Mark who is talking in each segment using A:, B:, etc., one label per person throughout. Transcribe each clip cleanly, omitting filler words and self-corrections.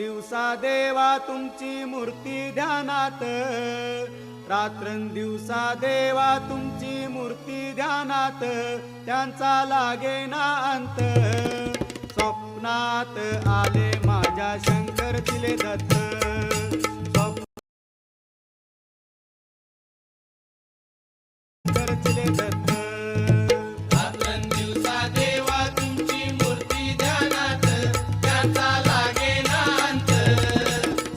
A: रात्रंदिवसा देवा तुमची मूर्ती ध्यानात, रात्रंदिवसा देवा तुमची मूर्ती ध्यानात, त्यांचा लागेना अंत. स्वप्नात आले माझ्या शंकर दिले दत्त, शंकर दिले दत्त.
B: रात्रंदिवसा देवा तुमची मूर्ती ध्यानात, त्यांचा लागेना अंत.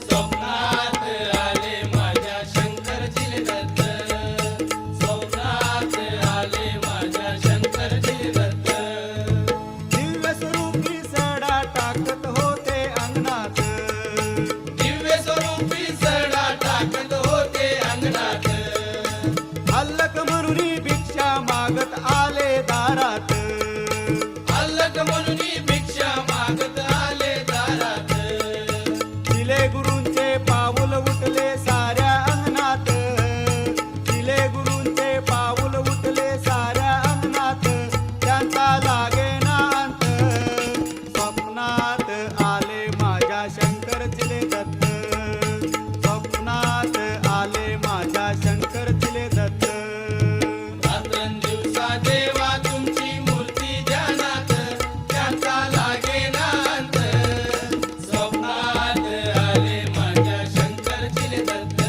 B: स्वप्नात आले माझ्या शंकरजीले दत्त, स्वप्नात आले माझ्या शंकरजीले दत्त.
A: दिव्य स्वरूपी सडा टाकत होते अंगणात,
B: दिव्य स्वरूपी सडा टाकत होते अंगणात.
A: अल्लक म्हणून भिक्षा मागत आले दारात,
B: अल्लक म्हणून भिक्षा मागत आले दारात.
A: दिले गुरूंचे पाऊल उठले साऱ्या अंगणात, दिले गुरूंचे पाऊल उठले साऱ्या अंगणात, त्यांचा लागेना अंत. स्वप्नात आले माझ्या शंकर दिले दत्त, स्वप्नात आले माझ्या शंकर दिले दत्त.
B: रात्रंदिवसा देवा तुमची मूर्ती ध्यानात, त्यांचा लागेना अंत. स्वप्नात आले माझ्या शंकरजीले दत्त,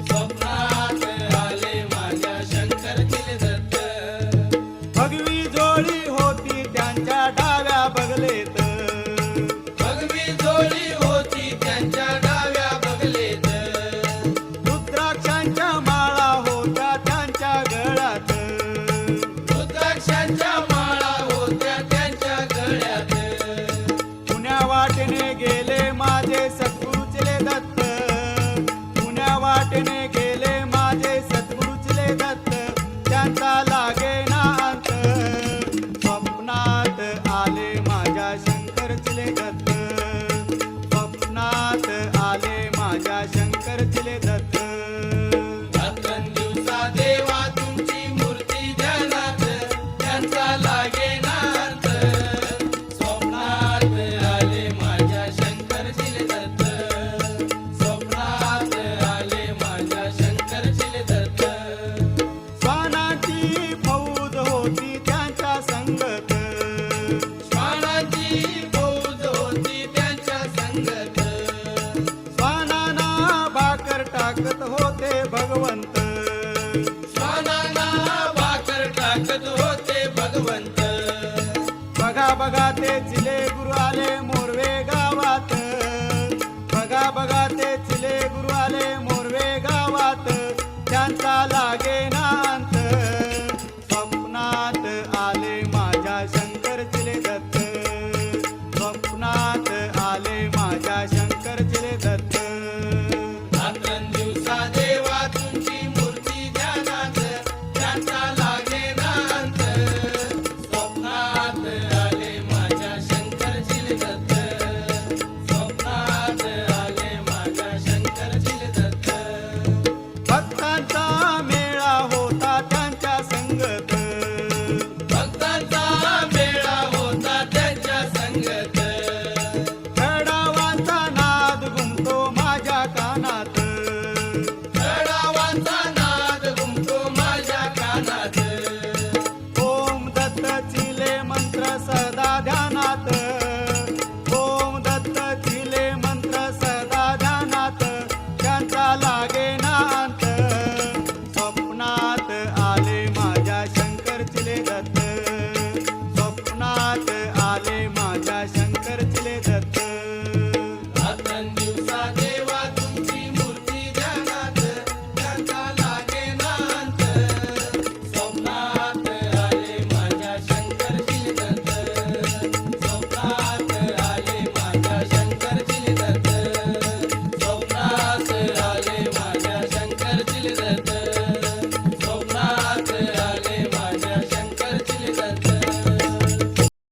B: स्वप्नात आले माझ्या शंकरजीले दत्त.
A: भगवी जोडी होती त्यांच्या डाव्या बगलेत,
B: भगवी जोडी होती त्यांच्या डाव्या बगलेत.
A: रुद्राक्षांच्या माळा होत्या त्यांच्या गळ्यात,
B: रुद्राक्षांच्या माळा होत्या त्यांच्या गळ्यात.
A: पुण्या वाटेने गेले माझे सद्गुरुचले दत्त, पुण्या वाटेने गेले माझे सद्गुरुचले दत्त, त्यांचा लागेना अंत. स्वप्नात आले माझ्या शंकरचले दत्त, स्वप्नात आले माझ्या शंकरचले दत्त.
B: रात्रंदिवसा देवा तुमची मूर्ती ध्यानात, त्यांचा लागेना अंत. स्वप्नात आले माझ्या शंकरजीले दत्त, स्वप्नात आले माझ्या शंकरजीले दत्त.
A: स्वानाची फौज होती त्यांच्या संगत,
B: श्वानाची फौज होती त्यांच्या संगत.
A: स्वानाना भाकर टाकत होते भगवंत,
B: श्वानांना भाकर टाकत होते भगवंत.
A: बघा बघा ते चिले गुरु आले मोरवे गावात, बघा बघा ते चिले गुरु आले मोरवे गावात, त्यांचा लागेना अंत. स्वप्नात आले माझ्या शंकर चिले दत्त, स्वप्नात आले माझ्या शंकर चिले दत्त.
B: रात्रंदिवसा देवा तुमची मूर्ती ध्यानात, त्यांचा लागेना अंत. स्वप्नात आले माझ्या शंकरजीले दत्त, स्वप्नात आले माझ्या शंकरजीले दत्त.
A: भक्तांचा मेळा होता त्यांच्या संगत,
B: भक्तांचा मेळा होता त्यांच्या संगत.
A: गडावांचा नाद घुमतो माझ्या कानात,
B: गडावांचा नाद घुमतो माझ्या कानात.
A: ओम दत्त चिले मंत्र सदा ध्यानात, ओम दत्त चिले मंत्र सदा ध्यानात, त्यांचा लागेना अंत. स्वप्नात आले माझ्या शंकर चिले दत्त,